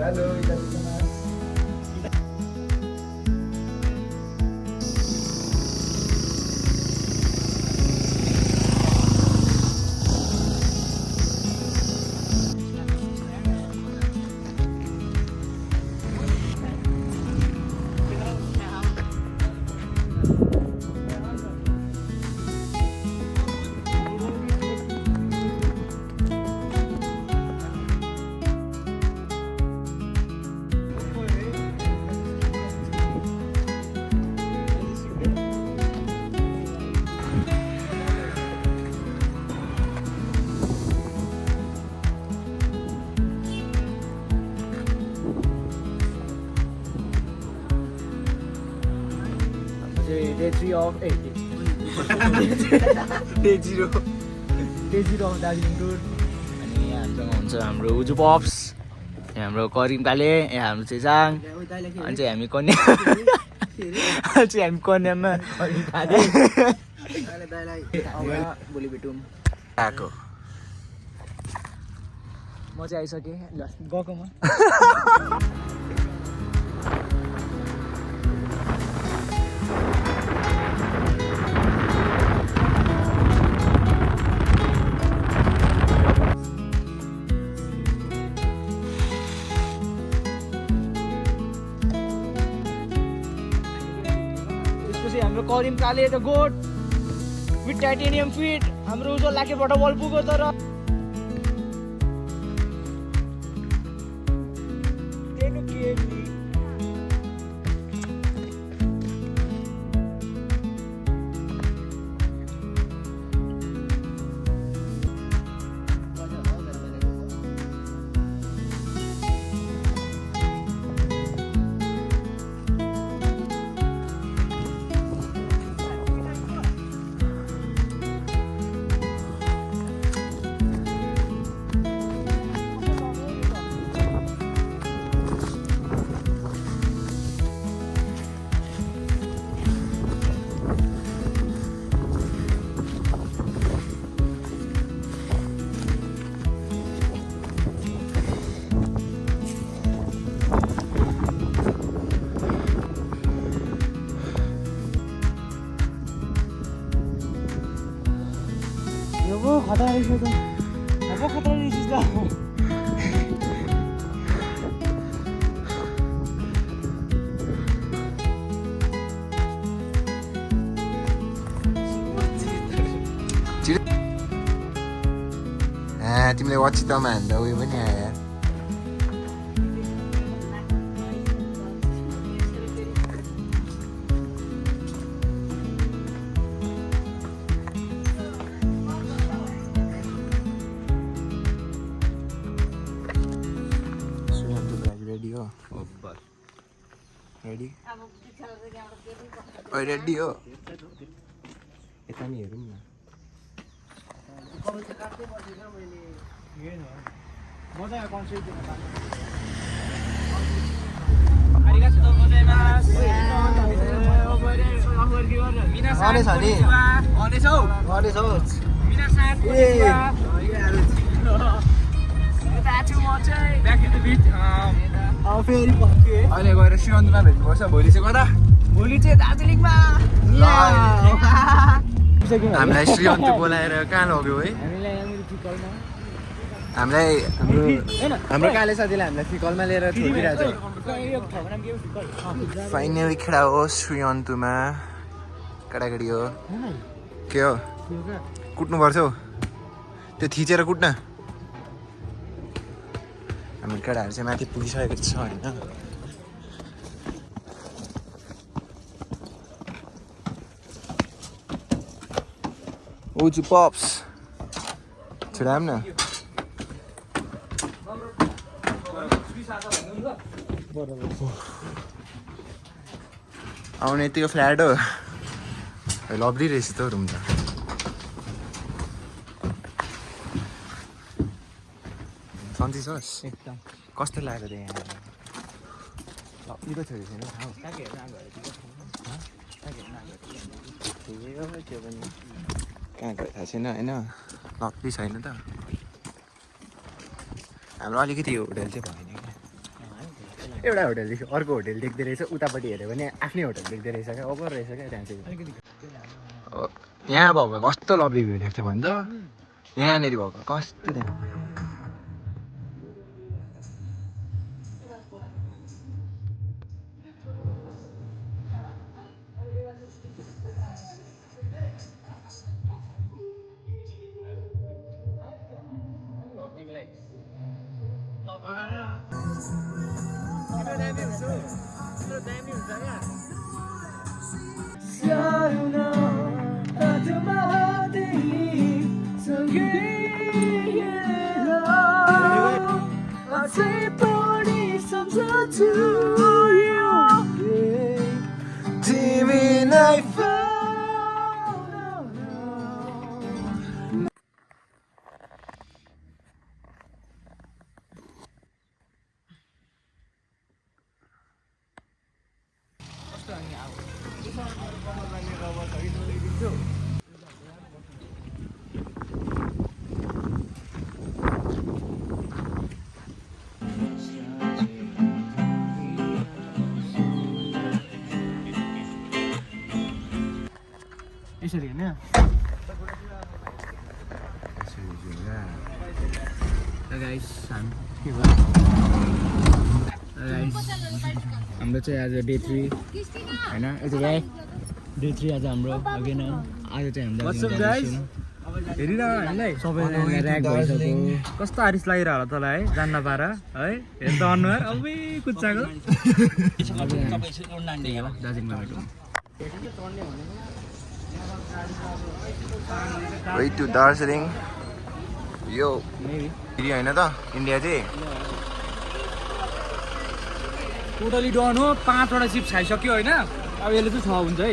Halo, ikan mas. Day 3 of 8 Day 0 of Darjeeling tour अनि हामीसँग हुन्छ हाम्रो उजु पप्स यहाँ हाम्रो करिम काले यहाँ हाम्रो चेचाङ अनि चाहिँ हामी कन्या चाहिँ हामी कन्यामा भोलि भेटौँ आएको म चाहिँ आइसकेँ ल गएको म हाम्रो Karim Kale the goat with titanium feet हाम्रो उज्जवल लाखेबाट बल पुग्यो तर खतरा रहेछ त अब खतरा रहेछ त तिमीले वाचितामा हान्दा उयो पनि आयो यार रेडी ओ रेडी हो यता नि हेरौँ न फेरि अहिले गएर श्रीअन्तमा भेट्नुपर्छ भोलि चाहिँ कता भोलि चाहिँ दार्जिलिङमा हामीलाई श्रीअन्त बोलाएर कहाँ लग्यो है हामीलाई हाम्रो काले साथीले हामीलाई फिकलमा लिएर छोडिरहेको छ फाइनली खेडा हो श्रीअन्तमा केटाकेटी हो के हो कुट्नुपर्छ हौ त्यो थिचेर कुट्न हाम्रो केटाहरू चाहिँ माथि पुगिसकेको छ होइन उजु पप्स छिडाम न आउने यतिको फ्ल्याट हो लभली रहेछ त रुम त सन्चै छस् एकदम कस्तो लाग्यो त यहाँ लभलीको थियो छैन ठाउँ त्यो पनि कहाँ गयो थाहा छैन होइन लभली छैन त हाम्रो अलिकति होटल चाहिँ भएन क्या एउटा होटलदेखि अर्को होटल देख्दै रहेछ उतापट्टि हेऱ्यो भने आफ्नै होटल देख्दै रहेछ क्या ओभर रहेछ क्या त्यहाँ चाहिँ यहाँ भएको कस्तो लभली भ्यू देख्छ भन्छ यहाँनिर भएको कस्तो त्यहाँ यसरी होइन गाइस हाम्रो चाहिँ आज डे 3 होइन यति गाई डे 3 आज हाम्रो अघि न आज चाहिँ हाम्रो हेरिन हामीलाई सबैजना ऱ्याक भइसक्यो कस्तो आरिस लागिरह होला तँलाई है जान्न पार है हेर त अनुहार अबै कुच्चाको दार्जिलिङमा भेटौँ Way to Darjeeling. Yo. फेरि होइन त इन्डिया चाहिँ टोटली डन हो 5 वटा चिप्स खाइसक्यो होइन अब यसले चाहिँ 6 हुन्छ है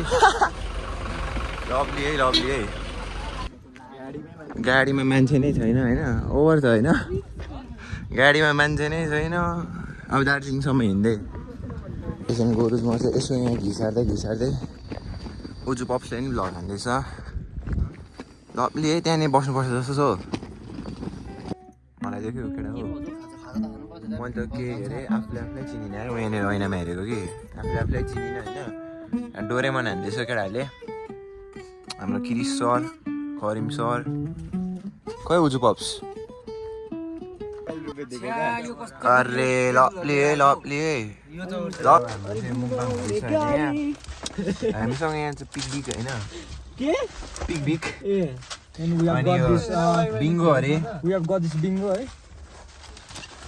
लभली है गाडीमा मान्छे नै छैन होइन ओभर त होइन गाडीमा मान्छे नै छैन अब दार्जिलिङसम्म हिँड्दै एकछिन गोरुज म चाहिँ यसो यहाँ घिसार्दै उजु पप्सले नि भ्लग हान्दैछ लभली है त्यहाँनिर बस्नुपर्छ जस्तो छ मलाई देख्यो केटा हो मैले त के हेरेँ आफूले चिनिन आएर यहाँनिर ऐनामा हेरेको कि आफूले चिनिन होइन डोरेमन हान्दैछ केटाहरूले हाम्रो किरिस सर करिम सर खै उजु पप्स अरे लभली है हामीसँग यहाँ चाहिँ पिकनिक होइन पिकनिक बिङ्गो अरे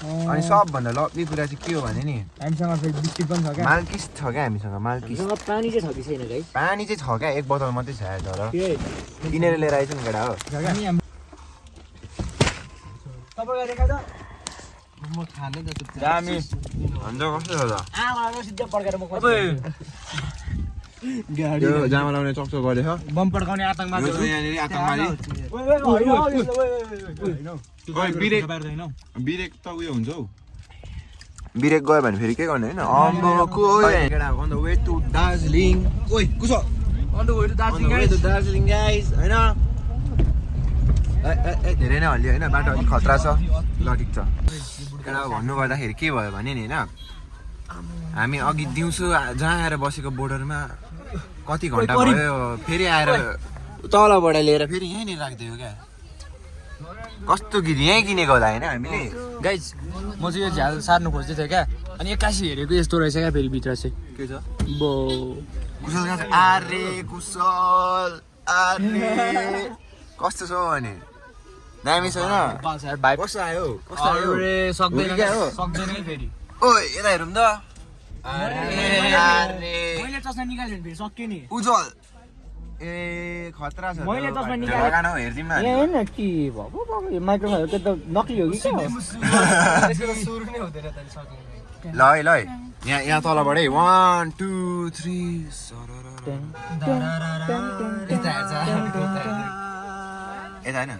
अनि सबभन्दा लभली कुरा चाहिँ के हो भने नि हामीसँग फेरि बिस्किट पनि छ क्या माल्किस छ क्या हामीसँग माल्किस पानी चाहिँ छ कि छैन गाई पानी चाहिँ छ क्या एक बोतल मात्रै छ तर किनेर लिएर आएछ नि केटा हो दामी अन्त कस्तो छ त यो जामा लाउने चक्चो गरेछ बम पड्काउने आतङ्कवादी यहाँनिर आतङ्कवादी बिरेक त उयो हुन्छ हौ बिरेक गयो भने फेरि के गर्ने होइन अम्बोको अन्त वे टु दार्जिलिङ ओइ कुसो दार्जिलिङ गाइस होइन धेरै नै हल्ली होइन बाटो अलिक खतरा छ ल ठिक छ केटा भन्नुपर्दाखेरि के भयो भने नि होइन हामी अघि दिउँसो जहाँ आएर बसेको बोर्डरमा कति घन्टा भयो फेरि आएर तलबाट लिएर फेरि यहीँनिर राखिदियो क्या कस्तो गिरी यहीँ किनेको होला होइन हामीले गाइज म चाहिँ यो झ्याल सार्नु खोज्दै थिएँ क्या अनि एक्कासी हेरेको यस्तो रहेछ क्या फेरि भित्र चाहिँ के छ बो कुशल कहाँ छ आरे कुशल आरे कस्तो छ भने दामी छैन कस्तो आयो सक्दैन क्या हो सक्दैन है फेरि ओइ यता हेरौँ त मैले चस्मा निकाल्यो भने फेरि सक्यो नि उज्जवल ए खतरा छ मैले चस्मा निकाल्यो हेर्दिउँ न होइन के भयो यो माइक्रोफोन त्यो त नक्ली हो कि के हो सुरु नै हुँदैन त सक्यो ल है यहाँ तलबाटै 1 2 3 यता होइन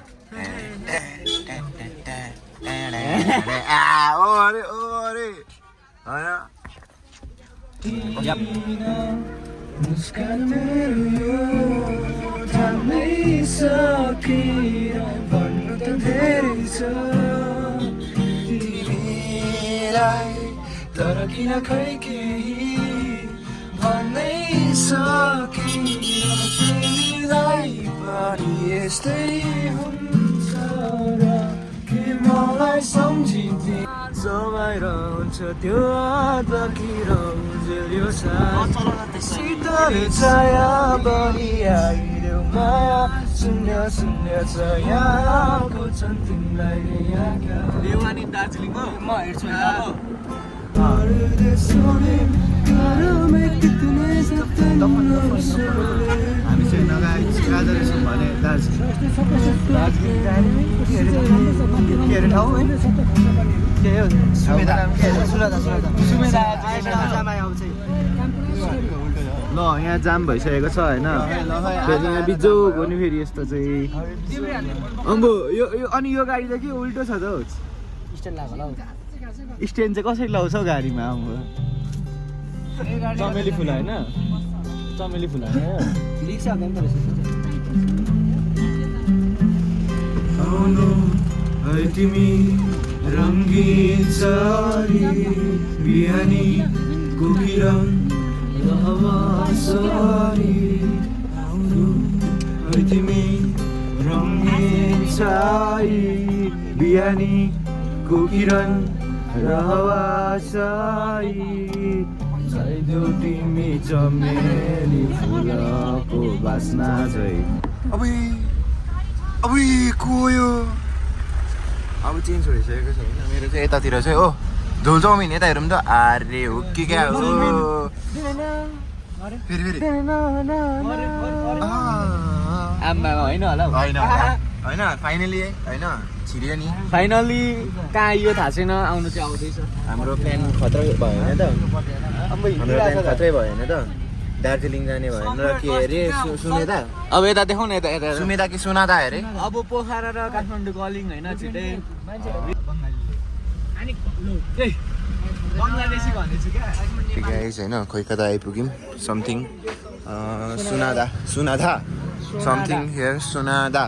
ओरे होइन तर किन खै केही भन्नै सकिन तिमीलाई पनि यस्तै हुन्छ र के मलाई सम्झिँदै समय रहन्छ त्यो आँखातिर उज्यालो शीतल छाया बढी आइदेऊ माया शून्य शून्य छायाको छन् तिमीलाई देवानी दार्जिलिङमा म हेर्छु हामी चाहिँ नगाई राजारेछौँ भने दार्जिलिङ के अरे ठाउँ है के हो सुमेधा ल यहाँ जाम भइसकेको छ होइन फेरि यहाँ बिजो हो नि फेरि यस्तो चाहिँ अम्बो यो अनि यो गाडी त के उल्टो छ त हौ स्ट्यान्ड चाहिँ कसरी लाउँछ हौ गाडीमा अम्बो चमेली फुल होइन चमेली फुल होइन तिमी रङ्गीन सारी बिहानी कोकिरङ तिमी रङ्गीन सारी बिहानी कोकिरङ रहवासाई चाहिदेऊ तिमी चमेली फुलको बास्ना चाहिँ अब को यो अब चेन्ज भइसकेको छ होइन मेरो चाहिँ यतातिर चाहिँ हो झोल चाउमिन यताहरू पनि त अरे हो कि क्या हो फेरि आम्मा होइन होला होइन फाइनली होइन छिरियो नि फाइनली कहाँ यो थाहा छैन आउनु चाहिँ आउँदैछ हाम्रो प्लान खत्रै भयो होइन त हाम्रो प्लान खत्रै भयो होइन त दार्जिलिङ जाने भएन र के अरे सुनेदा अब यता देखाउ न यता सुमेदा कि सुनादा अरे अब पोखरा र काठमाडौँ गलिङ होइन छिटै बङ्गलादेशी भनेछु क्या गाइस होइन खोइ कता आइपुग्यौँ समथिङ सुनादा समथिङ हियर सुनादा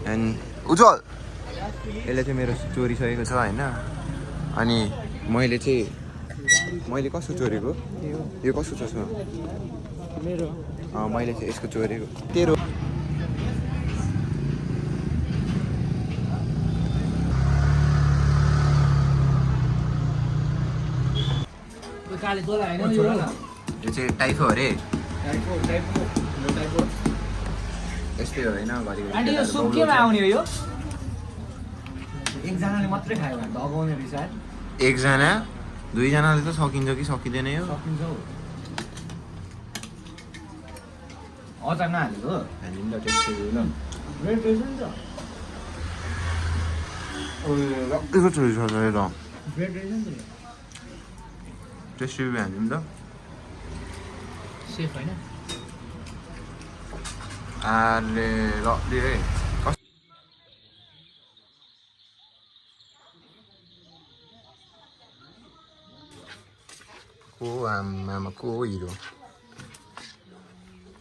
एन्ड उज्जवल यसले चाहिँ मेरो चोरिसकेको छ होइन अनि मैले कसो चोरेको यो कसो छ मेरो मैले चाहिँ यसको चोरेको तेरो यो चाहिँ टाइफो अरे यस्तै हो होइन आन्टी यो सुप केमा आउने हो यो एकजनाले मात्रै खायो भने त अगाउने रहेछ एकजना दुईजनाले त सकिन्छ कि सकिँदैन यो सकिन्छ हौ अचार नहालेको हालिन्छ टेस्ट रेड रहेछ नि त रक्तिको छोरी छ त ब्रेड रहेछ नि त टेस्ट रिभ्यू हालिदिउँ त सेफ होइन आले रक्ति है को आमामा को हिरो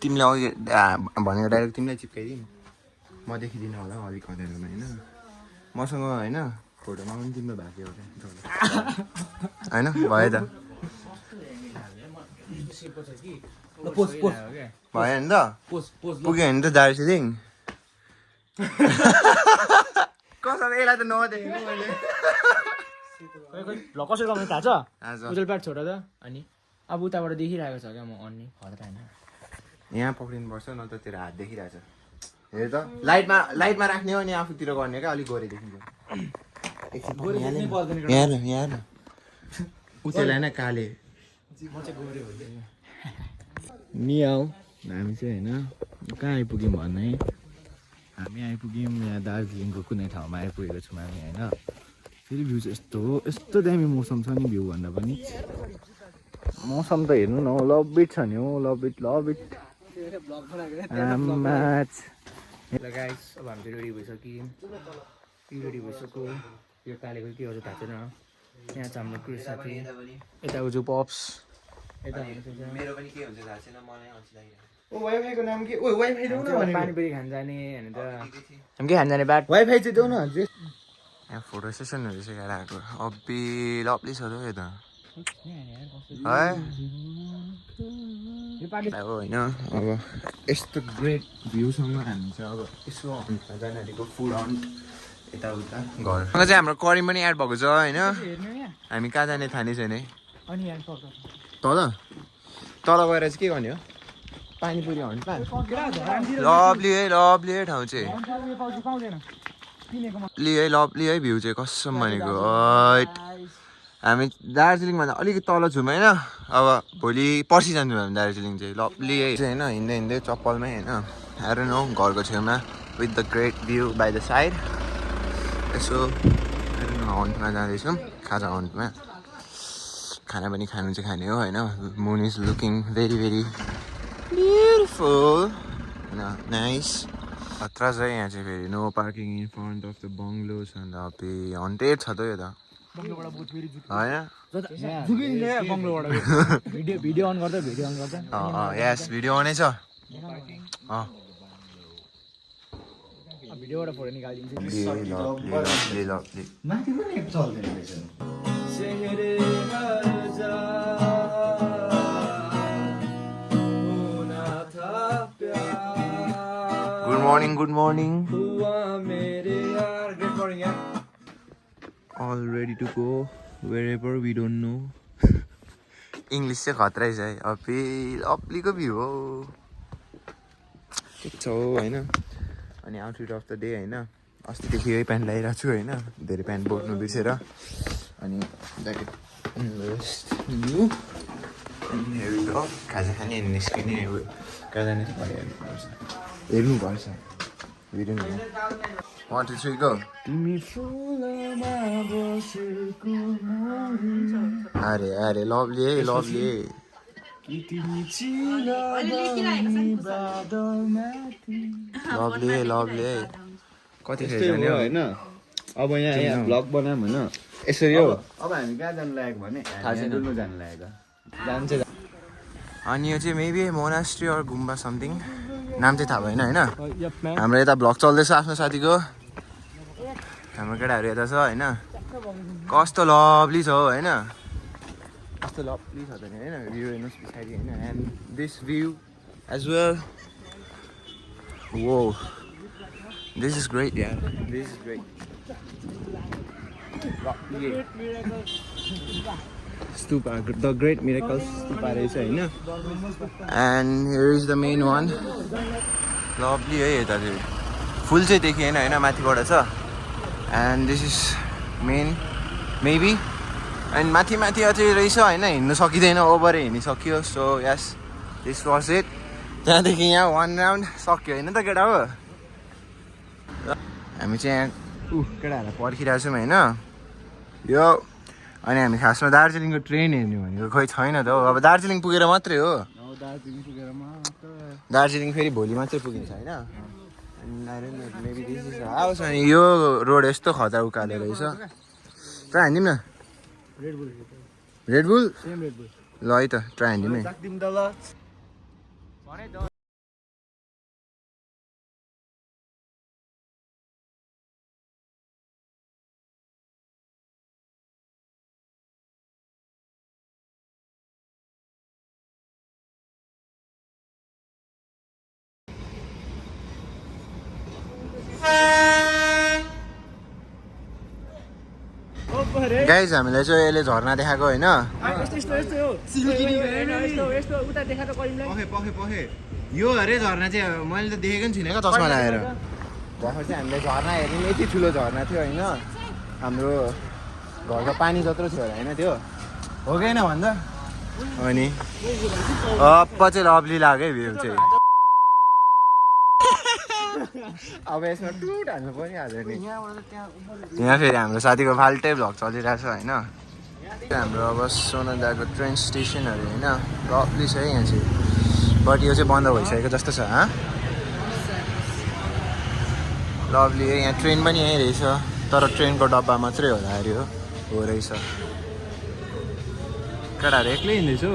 तिमीलाई अघि भनेको डाइरेक्ट तिमीलाई चिप्काइदिउँ म देखिदिनँ होला अलिक कतारमा होइन मसँग होइन फोटोमा पनि तिम्रो भएको एउटा होइन भयो त भयो नि त पुग्यो भने त दार्जिलिङ कसरी यसलाई त नदेखेको मैले कसरी गर्नु थाहा छ आज उजल प्याट छोड त अनि अब उताबाट देखिरहेको छ क्या म अन्नी खतरा होइन यहाँ पक्रिनुपर्छ न त तेरो हात देखिरहेछ हेर त लाइटमा राख्ने हो अनि आफूतिर गर्ने क्या अलिक गोरे देखिन्छ यहाँ उतेलाई नै काले मियाउ हामी चाहिँ होइन कहाँ आइपुग्यौँ भने हामी आइपुग्यौँ यहाँ दार्जिलिङको कुनै ठाउँमा आइपुगेको छौँ हामी होइन फेरि भ्यू चाहिँ यस्तो दामी मौसम छ नि भ्यू भन्दा पनि मौसम त हेर्नु न हौ लभ इट छ नि हौ लभ इट गाइस अब हामी चाहिँ रेडी भइसक्यो यो कालेको के हो थाहा छैन यहाँ छ हाम्रो क्रिस साथी यता उजु पप्स यता मेरो पनि के हुन्छ थाहा छैन मलाई अल्छी लागिरहेको ओ वाइफाईको नाम के ओ वाइफाई देऊ न पानीपुरी खान जाने होइन त हामी के खान जाने बाटो वाइफाई चाहिँ देऊ न यहाँ फोटो सेसनहरू चाहिँ केटाहरूको अब्बी लभली छ त यो त है अब होइन अब यस्तो ग्रेट भ्यूसँग हामी चाहिँ अब यसो हन्टमा जानेको फुड हन्ट यताउता घरसँग चाहिँ हाम्रो करिम पनि एड भएको छ होइन हामी कहाँ जाने थाहा नै छैन है तल तल गएर चाहिँ के गर्ने हो पानीपुरी हन्टमा लभली है ठाउँ चाहिँ लभली है भ्यू चाहिँ कसम भनेको हामी दार्जिलिङभन्दा अलिकति तल छौँ होइन अब भोलि पर्सि जान्छौँ हामी दार्जिलिङ चाहिँ लभली है होइन हिँड्दै हिँड्दै चप्पलमै होइन हेर न घरको छेउमा with the great view by the side यसो हन्टमा जाँदैछौँ खाजा हन्टमा खाना पनि खानु चाहिँ खाने हो होइन moon is looking very very beautiful होइन नाइस खतरा छ यहाँ चाहिँ फेरि no parking in front of the bungalows अन्त हन्टेड छ त यो त यस भिडियो अनै छ भिडियोबाट फोटो निकालिदिन्छु माथि पनि एप चल्दैन रहेछ good morning all ready to go wherever we don't know English चाहिँ खतरै छ है अप्लीको भ्यू हो ठिक छ हो होइन अनि आउटफिट अफ द डे होइन अस्तिदेखि यही प्यान्ट लगाइरहेको छु होइन धेरै प्यान्ट बोक्नु बिर्सेर अनि ज्याकेट खाजा खाने निस्किने कहाँ जाने हेर्नुपर्छ भिडियो 1 2 3 go अरे लभली है लभली है कति खेर जाने हो होइन अब यहाँ ब्लग बनाऊँ होइन यसरी हो अब हामी कहाँ जानु लागेको भने डुल्नु जानु लागेको जान्छ अनि यो चाहिँ मेबी मोनास्ट्री अर गुम्बा समथिङ नाम चाहिँ थाहा भएन होइन हाम्रो यता ब्लग चल्दैछ आफ्नो साथीको हाम्रो केटाहरू यता छ होइन कस्तो लभली छ हो होइन कस्तो लभली छ त नि होइन भ्यू हेर्नुहोस् पछाडि होइन and this view as well wow this is great यार this is great stupa the great miracles stupa रहेछ होइन and here is the main one lovely है यता चाहिँ फुल चाहिँ देखिएन होइन माथिबाट छ and this is main maybe and माथि अझै रहेछ होइन हिँड्नु सकिँदैन ओभरै हिँडिसक्यो so yes this was it त्यहाँदेखि यहाँ 1 राउन्ड सक्यो होइन त केटा हो हामी चाहिँ यहाँ केटाहरूलाई पर्खिरहेको छौँ होइन यो अनि हामी खासमा दार्जिलिङको ट्रेन हेर्ने भनेको खोइ छैन त हो अब दार्जिलिङ पुगेर मात्रै हो दार्जिलिङ फेरि भोलि मात्रै पुगिन्छ होइन आओस् अनि यो रोड यस्तो खतरा उकालो रहेछ ट्राई हान्दिउँ न रेडबुल ल है त ट्राई हान्दिउँ है गाइज हामीलाई चाहिँ यसले झर्ना देखाएको होइन यो अरे झर्ना चाहिँ मैले त देखेको पनि छुइनँ क्या चस्मा लगाएर भर्खर चाहिँ हामीले झर्ना हेर्ने यति ठुलो झर्ना थियो होइन हाम्रो घरको पानी जत्रो थियो होइन त्यो हो कि होइन भन्दा अनि अप्प चाहिँ लभली लाग्यो है भ्यू चाहिँ अब यसमा टुट हाल्नु पनि हाल्यो नि यहाँ फेरि हाम्रो साथीको फाल्टै भ्लग चलिरहेछ होइन हाम्रो अब सोनादाको ट्रेन स्टेसनहरू होइन लभली छ है यहाँ चाहिँ बट यो चाहिँ बन्द भइसकेको जस्तो छ लभली है यहाँ ट्रेन पनि यहीँ रहेछ तर ट्रेनको डब्बा मात्रै होला अरे हो रहेछ केटाहरू एक्लै हिँड्दैछु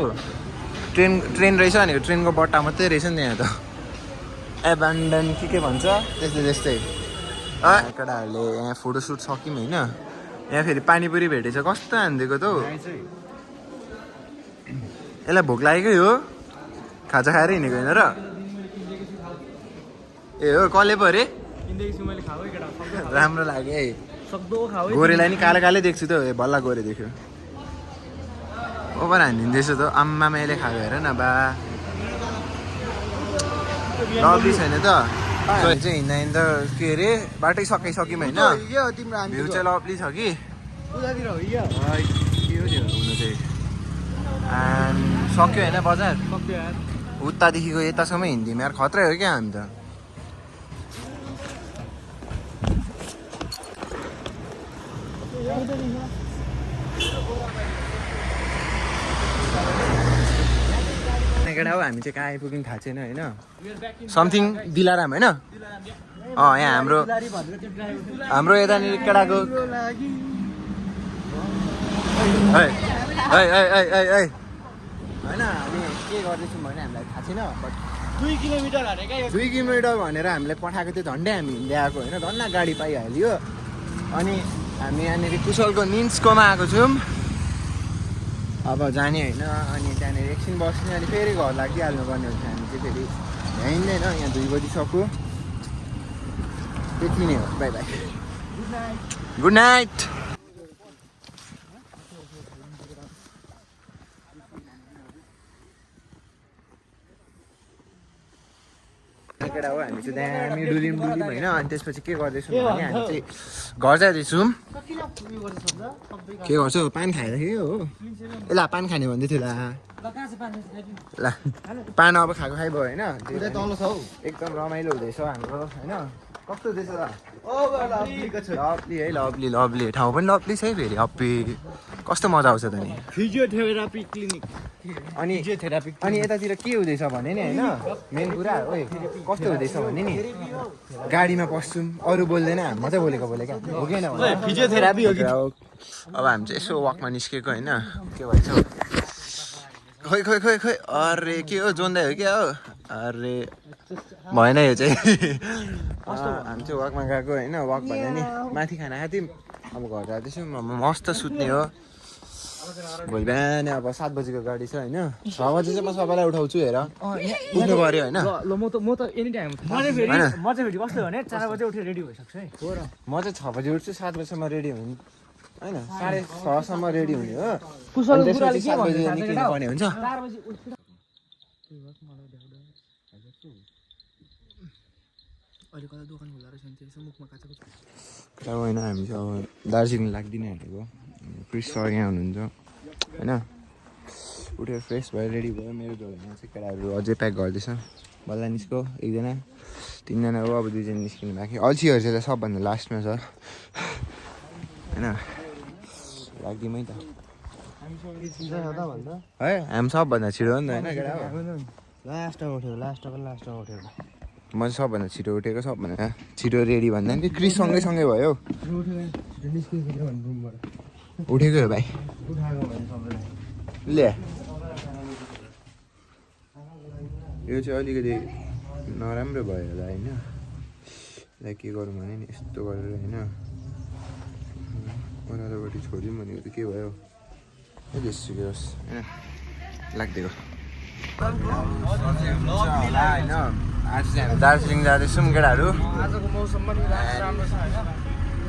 ट्रेन रहेछ भनेको ट्रेनको बट्टा मात्रै रहेछ नि त यहाँ त एबान्डन के भन्छ त्यस्तै केटाहरूले यहाँ फोटोसुट सक्यौँ होइन यहाँ फेरि पानीपुरी भेटेछ कस्तो हानिदिएको त हौ यसलाई भोक लागेकै हो खाजा खाएर हिँडेको होइन र ए हो कसले पो अरे राम्रो लाग्यो है गोरेलाई नि कालो कालै देख्छु त भल्ला गोरे देख्यो ओभर हानिदिँदैछ त आम्मामा यसले खाएको हेर न बा लभली छैन त चाहिँ हिँड्दा हिँड्दा के अरे बाटै सकाइसक्यौँ होइन भ्यू चाहिँ लभली छ कि हुनु चाहिँ सक्यो होइन बजार उतादेखिको यतासम्म हिँड्थ्यौँ यार खत्रै हो क्या हामी त केटा हो हामी चाहिँ कहाँ आइपुग्यौँ थाहा छैन होइन समथिङ दिलाराम होइन यहाँ हाम्रो यतानिर केटाको होइन हामी के गर्दैछौँ भने हामीलाई थाहा छैन बट 2 किलोमिटर भनेर हामीलाई पठाएको थियो झन्डै हामी ल्याएको होइन धन्न गाडी पाइहाल्यो अनि हामी यहाँनिर कुशलको निन्सकोमा आएको छौँ अब जाने होइन अनि त्यहाँनिर एकछिन बस्ने अनि फेरि घर लागिहाल्नु पर्ने हुन्छ हामी चाहिँ फेरि भ्याइँदैन यहाँ 2 बजीसक्यो त्यति नै हो बाई बाई गुड नाइट केटा हो हामी चाहिँ दामी डुलिम होइन अनि त्यसपछि के गर्दैछौँ भने हामी चाहिँ घर जाँदैछौँ के गर्छौ पान खाइराखेको हो ए ला पान खाने भन्दै थियो ला पान अब खाएको खाइ भयो होइन एकदम रमाइलो हुँदैछ हाम्रो होइन कस्तो हुँदैछ लभली है लभली ठाउँ पनि लभली छ है फेरि अप्पी कस्तो मजा आउँछ त नि फिजियोथेरापी क्लिनिक अनि यतातिर के हुँदैछ भने नि होइन मेन कुरा ओ कस्तो हुँदैछ भने नि गाडीमा पस्छौँ अरू बोल्दैन मात्रै बोलेको क्या हो कि फिजियोथेरापी हो कि अब हामी चाहिँ यसो वकमा निस्केको होइन के भएछ खोइ अरे के हो जोन्दै हो क्या हो अरे भएन यो चाहिँ हामी चाहिँ वकमा गएको होइन वक भन्दा नि माथि खाना खाएको थियौँ अब घर जाँदैछौँ मस्त सुत्ने हो भोलि बिहान अब 7 बजीको गाडी छ होइन 6 बजी चाहिँ म सबैलाई उठाउँछु हेर उठ्नु पऱ्यो होइन म त एनी टाइम म चाहिँ फेरि कस्तो भने 4 बजे उठेर रेडी भइसक्छु है म चाहिँ 6 बजी उठ्छु 7 बजीसम्म रेडी हुनु होइन 6:30 सम्म रेडी हुने हो कुशल 7 बजी निक्लिनु पर्ने हुन्छ होइन हामी चाहिँ अब दार्जिलिङ लाग्दिन हालेको क्रिस सर यहाँ हुनुहुन्छ होइन उठेर फ्रेस भएर रेडी भयो मेरो झोलामा चाहिँ केटाहरू अझै प्याक गर्दैछ बल्ल निस्को 1 जना 3 जना हो अब 2 जना निस्किनु बाँकी अल्छीहरू चाहिँ सबभन्दा लास्टमा छ होइन लाग्दिमै त है हामी सबभन्दा छिटो हो नि त होइन केटा लास्टमा उठेको म चाहिँ सबभन्दा छिटो उठेको सबभन्दा छिटो रेडी भन्दा नि क्रिस सँगै भयो उठेको हो भाइ ले यो चाहिँ अलिकति नराम्रो भयो होला होइन लाइक के गरौँ भने नि यस्तो गरेर होइन ओह्रालोपट्टि छोड्यौँ भनेको त के भयो यसो होस् होइन लाग्दिएको होइन आज चाहिँ हामी दार्जिलिङ जाँदैछौँ केटाहरू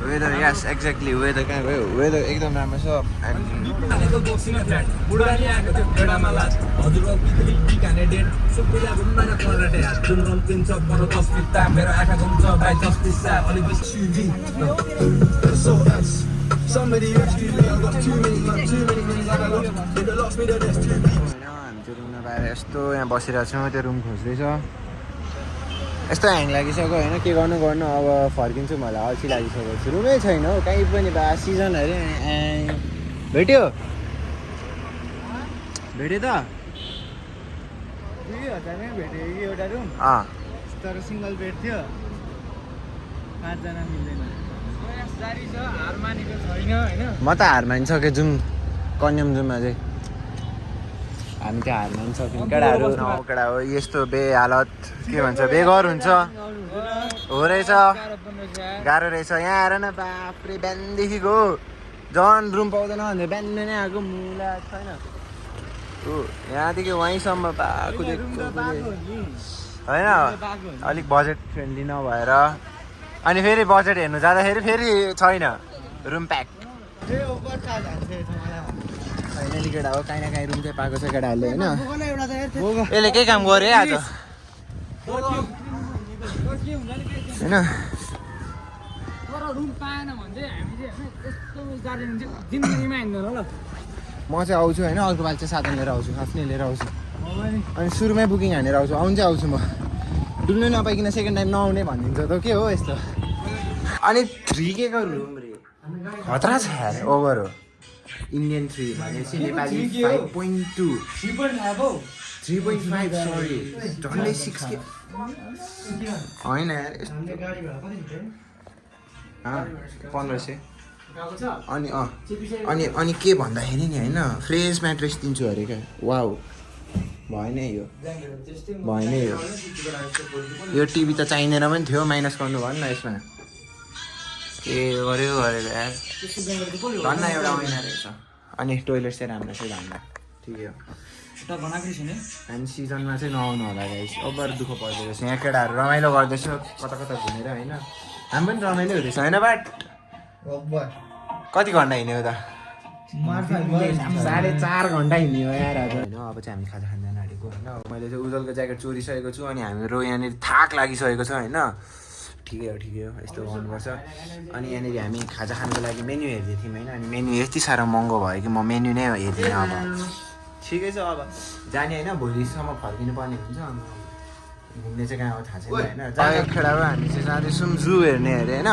वेदर यस एक्ज्याक्टली वेदर कहाँ गयो वेदर एकदम राम्रो छ हामी चाहिँ रुम नपाएर यस्तो यहाँ बसिरहेको छौँ त्यो रुम खोज्दैछ यस्तो ह्याङ लागिसक्यो होइन के गर्नु अब फर्किन्छु मलाई अल्छी लागिसकेको छु रुमै छैन हौ कहीँ पनि बा सिजनहरू भेट्यो त 2000मै भेट्यो कि एउटा रुम तर सिङ्गल बेड थियो 5 जना मिल्दैन हार मानेको छैन होइन म त हार मानिसकेँ जाउँ कन्याम जाउँ अझै हामी त्यो हार्न पनि सक्यौँ केटाहरू केटा हो यस्तो बेहालत के भन्छ बेगर हुन्छ हो रहेछ गाह्रो रहेछ यहाँ आएर न बाफ्रे बिहानदेखिको झन् रुम पाउँदैन भने बिहान नै आएको मुला छैन यहाँदेखि वहीँसम्म पाएको होइन अलिक बजेट फ्रेन्डली नभएर अनि फेरि बजेट हेर्नु जाँदाखेरि फेरि छैन रुम प्याक फाइनली केटा हो काहीँ न काहीँ रुम चाहिँ पाएको छ केटाहरूले होइन यसले केही काम गऱ्यो है आज होइन म चाहिँ आउँछु होइन अर्को पालि चाहिँ साधन लिएर आउँछु आफ्नै लिएर आउँछु अनि सुरुमै बुकिङ हानेर आउँछु आउनु चाहिँ आउँछु म डुल्नु नपाइकन सेकेन्ड टाइम नआउने भनिदिन्छ त के हो यस्तो अनि 3K को रुम रे खतरा छ यार ओभर हो इन्डियन 3 भनेपछि नेपाली 5.2 3.5 सरी डल्लै 6K होइन यार 1500 अनि के भन्दाखेरि नि होइन फ्रेस म्याट्रेस दिन्छु अरे क्या वाउ भएन यो टिभी त चाहिँदैन पनि थियो माइनस गर्नु भयो नि त यसमा के गर्यो गरेर यार धन्न एउटा महिना रहेछ अनि टोइलेट चाहिँ राम्रो छ धन्न ठिकै हो हामी सिजनमा चाहिँ नआउनु होला गाइस ओभर दुःख पर्दो रहेछ यहाँ केटाहरू रमाइलो गर्दैछ कता कता घुमेर होइन हामी पनि रमाइलो हुँदैछ होइन बाट कति घन्टा हिँड्यो त 4.5 घन्टा हिँड्यो यार होइन अब चाहिँ हामी खाजा खान जान आँटेको होइन मैले चाहिँ उज्जवलको ज्याकेट चोरिसकेको छु अनि हाम्रो यहाँनिर थाक लागिसकेको छ होइन ठिकै हो यस्तो गर्नुपर्छ अनि यहाँनिर हामी खाजा खानको लागि मेन्यु हेर्दै थियौँ होइन अनि मेन्यु यति साह्रो महँगो भयो कि म मेन्यु नै हेर्दिनँ अब ठिकै छ अब जाने होइन भोलिसम्म फर्किनु पर्ने हुन्छ अब घुम्ने चाहिँ कहाँ हो थाहा छैन होइन खेडामा हामी चाहिँ जाँदैछौँ जू हेर्ने अरे होइन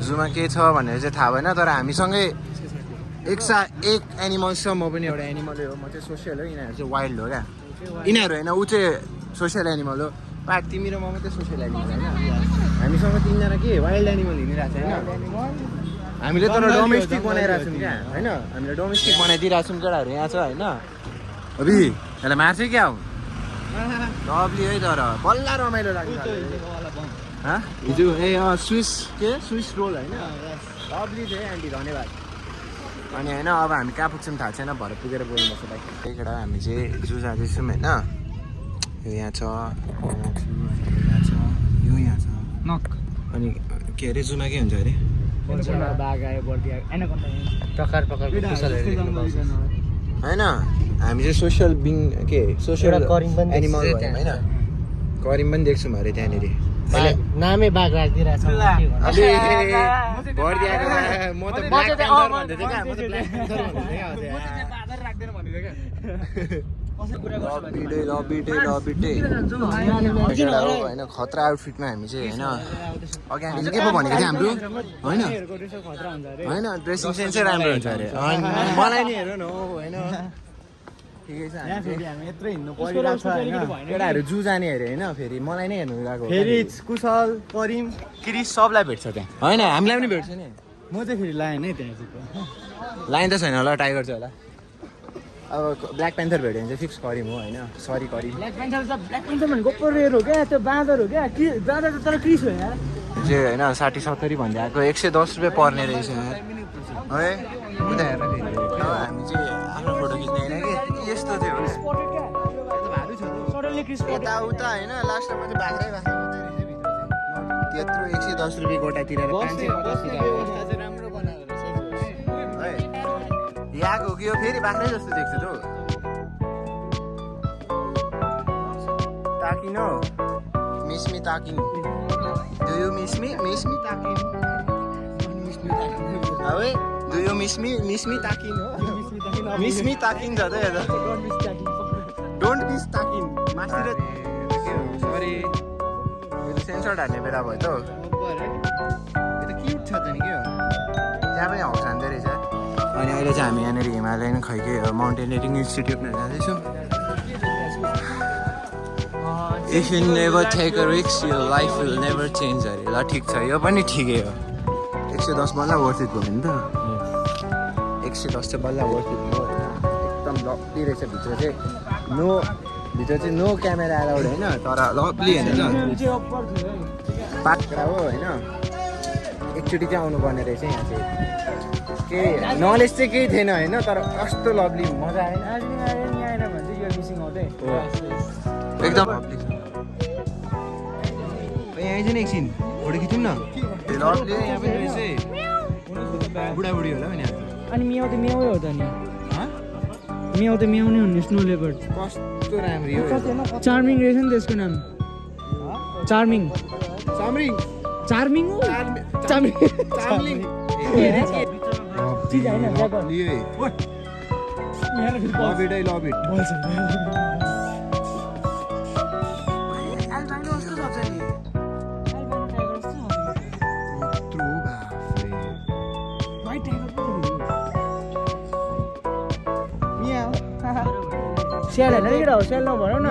जूमा के छ भनेर चाहिँ थाहा भएन तर हामीसँगै एक एनिमल छ म पनि एउटा एनिमलै हो म चाहिँ सोसियल हो यिनीहरू चाहिँ वाइल्ड हो क्या यिनीहरू होइन ऊ चाहिँ सोसियल एनिमल हो पार्ट तिमी र म मात्रै सोसियल एनिमल होइन हामीसँग 3जना के वाइल्ड एनिमल हिँडिरहेको छ होइन हामीले तर डोमेस्टिक बनाइरहेको छौँ क्या होइन हामीले डोमेस्टिक बनाइदिइरहेको छौँ केटाहरू यहाँ छ होइन अभि यसलाई मार्छ क्या हो लभली है तर बल्ल रमाइलो लाग्छ हिजो स्विस रोल होइन लभली थियो आन्टी धन्यवाद अनि होइन अब हामी कहाँ पुग्छौँ थाहा छैन भरे पुगेर बोल्नुपर्छ बाइक त्यही केटा हामी चाहिँ जू जाँदैछौँ होइन यो यहाँ छ यो यहाँ छ नक अनि के अरे जुमा के हुन्छ अरे होइन हामी चाहिँ सोसियल बिङ के सोसियल एनिमल होइन करिम पनि देख्छौँ अरे त्यहाँनिर नामै बाघ राखिदिइरहेको होइन खतरा आउटफिटमा हामी चाहिँ होइन अघि हामीले के पो भनेको थियो हाम्रो होइन ड्रेसिङ सेन्सै राम्रो हुन्छ अरे मलाई नि हेर न होइन ठिकै छ केटाहरू जू जाने अरे होइन फेरि मलाई नै हेर्नु गएको फेरि कुशल करिम क्रिस सबलाई भेट्छ त्यहाँ होइन हामीलाई पनि भेट्छ नि म चाहिँ फेरि लाएँ नै त्यहाँ लाइन त छैन होला टाइगर चाहिँ होला अब ब्ल्याक पेन्थर भेट्यो भने चाहिँ फिक्स करिम हो होइन सरी करिम ब्ल्याक पेन्थर भनेको रेयर हो क्या त्यो बाँदर हो क्या बाँदर तर क्रिस हो यार जे होइन 60-70 भन्दै आएको 110 रुपियाँ पर्ने रहेछ है उता हेर्न फेरि हामी चाहिँ आफ्नो फोटो खिच्ने होइन कि यस्तो थियो यताउता होइन लास्टमा चाहिँ बाख्रै मात्रै रहेछ भित्र त्यत्रो 110 रुपियाँ गोटातिर यहाँको कि यो फेरि बाख्रै जस्तो देख्छु त ताकिन हो Mishmi ताकिन Do you miss me? Miss me takin. Awe, do you miss me? Miss me takin. Miss me takin jada ya. Don't miss takin. Master. Sorry. मेरो सेन्सर हान्ने बेला भयो त यो त क्युट छ त नि के हो त्यहाँ पनि हाउस हान्दै रहेछ अनि अहिले चाहिँ हामी यहाँनिर हिमालयन खैके माउन्टेनियरिङ इन्स्टिट्युटमा जाँदैछौँ If you never take a risk, your life will never change अरे ल ठिक छ यो पनि ठिकै हो 110 बल्ल वर्थ इट भयो नि त 110 चाहिँ बल्ल वर्थ इट भयो एकदम लभली रहेछ भित्र चाहिँ नो क्यामेरा एलाउड होइन तर लभली होइन पाक्रा हो होइन एकचोटि चाहिँ आउनुपर्ने रहेछ यहाँ चाहिँ केही नलेज चाहिँ केही थिएन होइन तर कस्तो लभली मजा आएन एकदम यहाँ आइज न एकछिन फोटो खिचौँ न लभली यहाँ पनि रहेछ बुढाबुढी होला भने अनि मियाउ त मियाउ हो त नि मियाउ त मियाउ नै हुने स्नो लेपर्ड कस्तो राम्री हो चार्मिङ रहेछ नि त्यसको नाम चार्मिङ चार्मिङ चार्मिङ हो चार्मिङ चार्मिङ चिज हैन लभ इट सेल होइन केटा हो सेल नभन न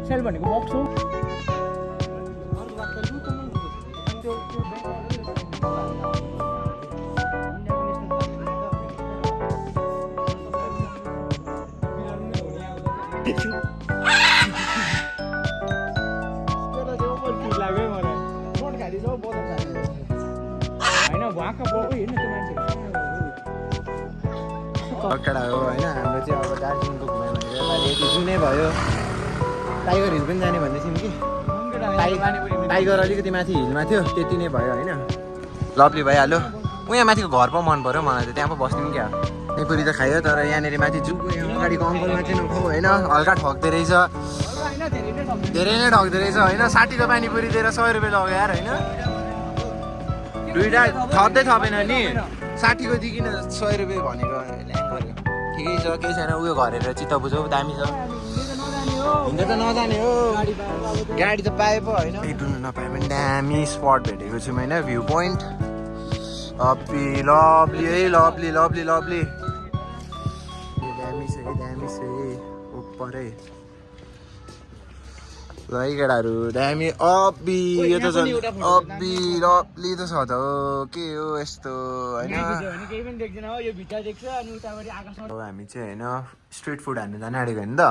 सेल भनेको बक्स हो पकडा हो होइन हाम्रो चाहिँ अब दार्जिलिङको घुम्यो भनेर यति जुनै भयो टाइगर हिल पनि जाने भन्दै थियौँ कि टाइगर अलिकति माथि हिलमा थियो त्यति नै भयो होइन लभली भइहाल्यो यहाँ माथिको घर पो मन पऱ्यो मलाई त त्यहाँ पो बस्ने पनि क्या पुरी त खायो तर यहाँनिर माथि जुको अगाडिको अङ्कलमा चाहिँ नखाऊ होइन हल्का ठग्दो रहेछ धेरै नै ठग्दो रहेछ होइन 60को पानीपुरी दिएर 100 रुपियाँ लगायो यार होइन दुईवटा थप्दै थपेन नि 60को दिकिन 100 रुपियाँ भनेको ल्याङ गऱ्यो ठिकै छ केही छैन उयो घरेर चित्त बुझौ दामी छ हिँड्न त नजाने हो गाडी त पाए पो होइन डुल्नु नपाए पनि दामी स्पट भेटेको छु होइन view point lovely lovely lovely lovely दामी छ उपरै ल केटाहरू दामी अब्बी यो त झन् अब्बी लभली त छ त हो के हो यस्तो होइन हामी चाहिँ होइन स्ट्रिट फुड हान्नु जान आँटेको होइन त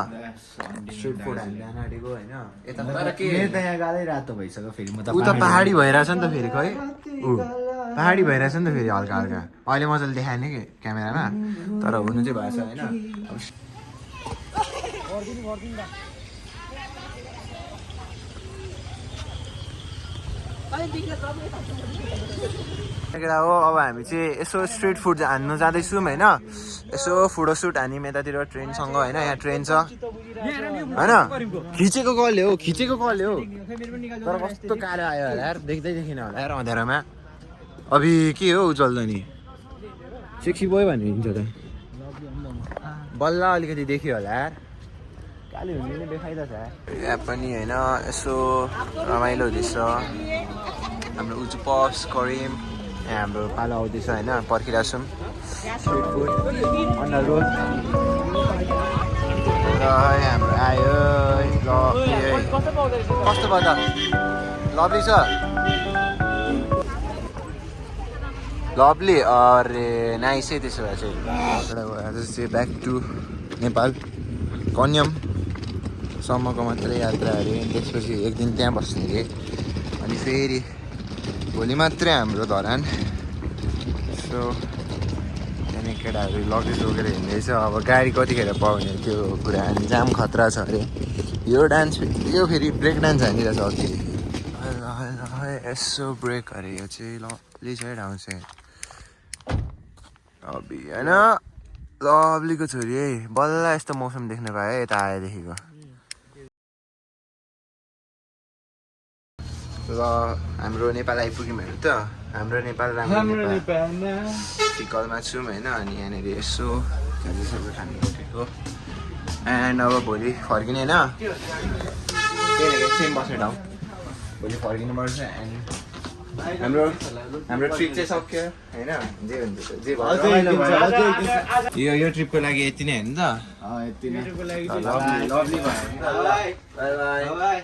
स्ट्रिट फुड हान्नु जान आँटेको होइन यता तर के यहाँ गालै रातो भइसक्यो फेरि म त ऊ त पहाडी भइरहेछ नि त फेरि खै ऊ पहाडी भइरहेछ नि त फेरि हल्का हल्का अहिले मजाले देखाएन कि क्यामेरामा तर हुनु चाहिँ भएको छ होइन केटा हो अब हामी चाहिँ यसो स्ट्रिट फुड हान्नु जाँदैछौँ होइन यसो फोटोसुट हान्यौँ यतातिर ट्रेनसँग होइन यहाँ ट्रेन छ होइन खिचेको कलले हो तर कस्तो कालो आयो होला यार देख्दै देखिन होला यार अँध्यारोमा अभि के हो उज्जवल नि सेक्सी बोय भन्ने हिँड्छ त बल्ल अलिकति देखियो होला यार काली हुने नै देखाइरहेछ यहाँ पनि होइन यसो रमाइलो हुँदैछ हाम्रो उजु पप्स करिम यहाँ हाम्रो पालो आउँदैछ होइन पर्खिरहेको छौँ street food on the road र हाम्रो आयो कस्तो भयो त लभली छ लभली अरे नाइसै त्यसो भए चाहिँ ब्याक टु नेपाल कन्याम सम्मको मात्रै यात्रा अरे त्यसपछि एक दिन त्यहाँ बस्ने अरे अनि फेरि भोलि मात्रै हाम्रो धरान सो त्यहाँदेखि केटाहरू लगेज बोकेर हिँड्दैछ अब गाडी कतिखेर पाउने त्यो कुरा अनि जाम खतरा छ अरे यो डान्स यो फेरि ब्रेक डान्स हानिरहेछ अघि यसो ब्रेक अरे यो चाहिँ लभली छ ठाउँ चाहिँ लभली होइन लभलीको छोरी है बल्ल यस्तो मौसम देख्न पायो है यता आएदेखिको ल हाम्रो नेपाल आइपुग्यौँ हेर्नु त हाम्रो नेपाल राम्रो फिकलमा छौँ होइन अनि यहाँनिर यसो खाजासाजा खानु परेको एन्ड अब भोलि फर्किने होइन त्यही सेम बस्ने ठाउँ भोलि फर्किनुपर्छ एन्ड हाम्रो ट्रिप चाहिँ सक्यो होइन जे हुन्छ जे भयो यो ट्रिपको लागि यति नै होइन त यति नै लभली भयो बाई बाई